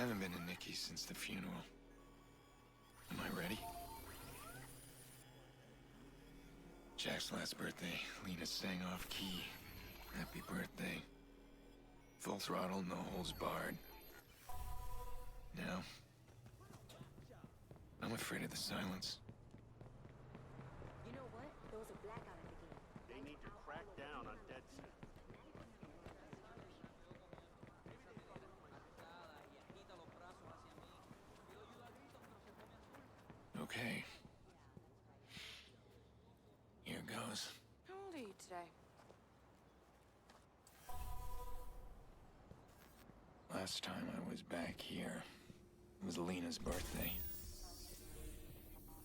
haven't been to Nikki's since the funeral. Am I ready? Jack's last birthday, Lena sang off key. Happy birthday. Full throttle, no holds barred. Now, I'm afraid of the silence. You know what? There was a blackout at the game. They need to crack down on dead set. Okay. Here goes. How old are you today? Last time I was back here, it was Lena's birthday.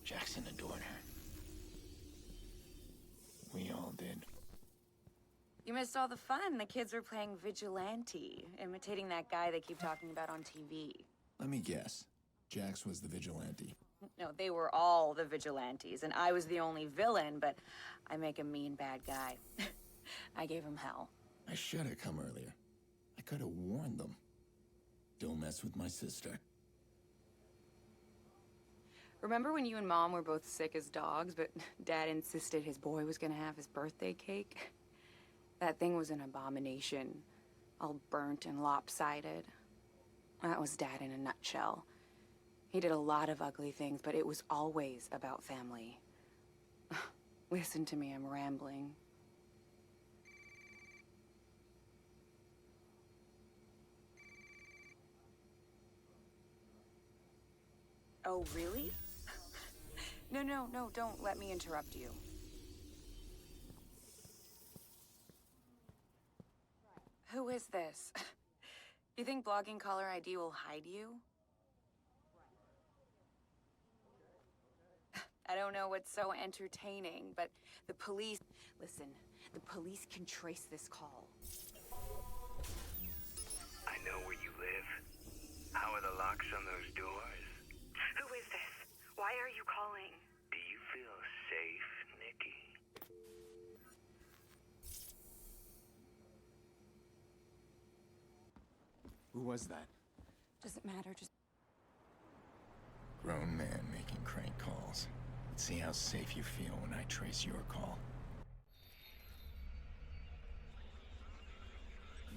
Jackson adored her. We all did. You missed all the fun. The kids were playing vigilante, imitating that guy they keep talking about on TV. Let me guess. Jax was the vigilante. No, they were all the vigilantes, and I was the only villain, but I make a mean bad guy. I gave him hell. I should have come earlier. I could have warned them. Don't mess with my sister. Remember when you and Mom were both sick as dogs, but Dad insisted his boy was gonna have his birthday cake? That thing was an abomination. All burnt and lopsided. That was Dad in a nutshell. He did a lot of ugly things, but it was always about family. Listen to me, I'm rambling. Oh, really? No, don't let me interrupt you. Who is this? You think blogging caller ID will hide you? I don't know what's so entertaining, but the police... Listen, the police can trace this call. I know where you live. How are the locks on those doors? Who is this? Why are you calling? Do you feel safe, Nikki? Who was that? Doesn't matter, just... Grown man making crank calls. Let's see how safe you feel when I trace your call.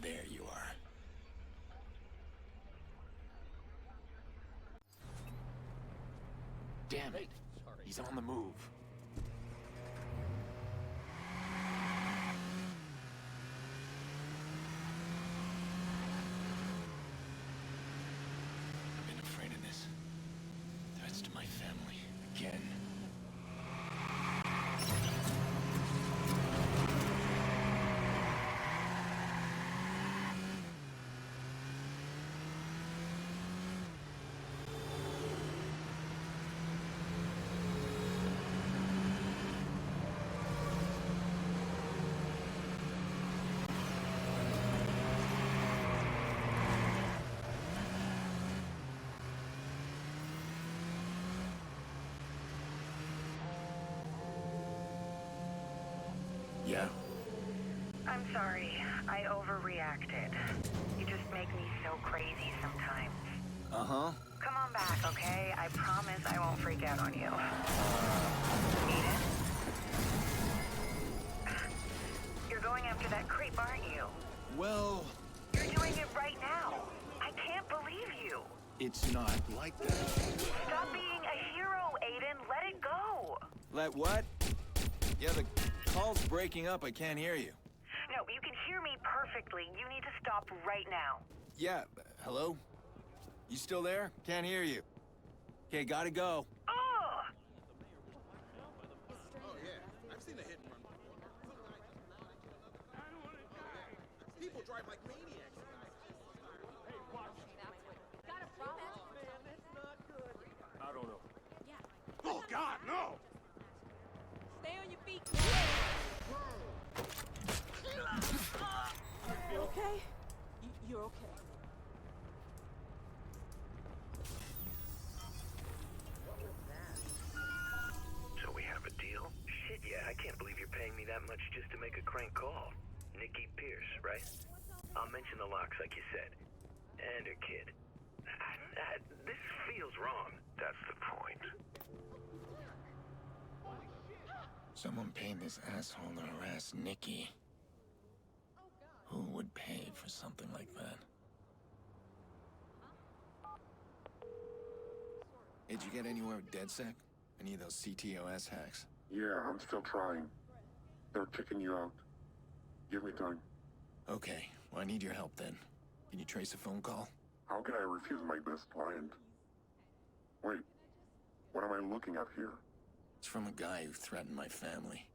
There you are. Damn it! He's on the move. I've been afraid of this. Threats to my family. Again. Yeah? I'm sorry. I overreacted. You just make me so crazy sometimes. Uh-huh. Come on back, okay? I promise I won't freak out on you. Eden? You're going after that creep, aren't you? Well, You're doing it right now. I can't believe you. it's not like that. Stop being a hero, Aiden. Let it go. Let what? Yeah, the call's breaking up. I can't hear you. No, you can hear me perfectly. You need to stop right now. Yeah, hello? You still there? Can't hear you. Okay, gotta go. Ugh! Oh yeah, I've seen a hit and run before. People drive like maniacs. I don't know. Oh God, no! Stay on your feet. You okay? You're okay. So we have a deal? Shit, yeah, I can't believe you're paying me that much just to make a crank call. Nikki Pierce, right? I'll mention the locks like you said. And her kid. This feels wrong. That's the point. Someone paid this asshole to harass Nikki. Who would pay for something like that? Hey, did you get anywhere with DedSec? Any of those CTOS hacks? Yeah, I'm still trying. They're kicking you out. Give me time. Okay, well, I need your help then. Can you trace a phone call? How can I refuse my best client? Wait, what am I looking at here? It's from a guy who threatened my family.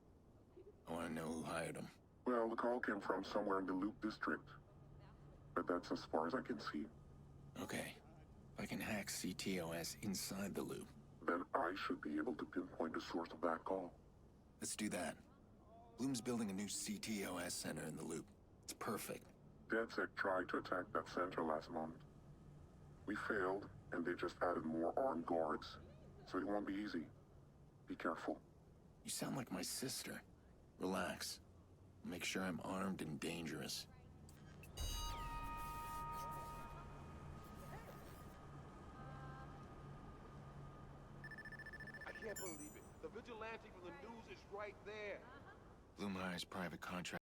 I want to know who hired him. Well, the call came from somewhere in the Loop District. But that's as far as I can see. Okay, if I can hack CTOS inside the loop. Then I should be able to pinpoint the source of that call. Let's do that. Bloom's building a new CTOS center in the loop. It's perfect. DedSec tried to attack that center last month. We failed, and they just added more armed guards. So it won't be easy. Be careful. You sound like my sister. Relax. Make sure I'm armed and dangerous. I can't believe it. The vigilante from the news is right there. Bloom hires private contract.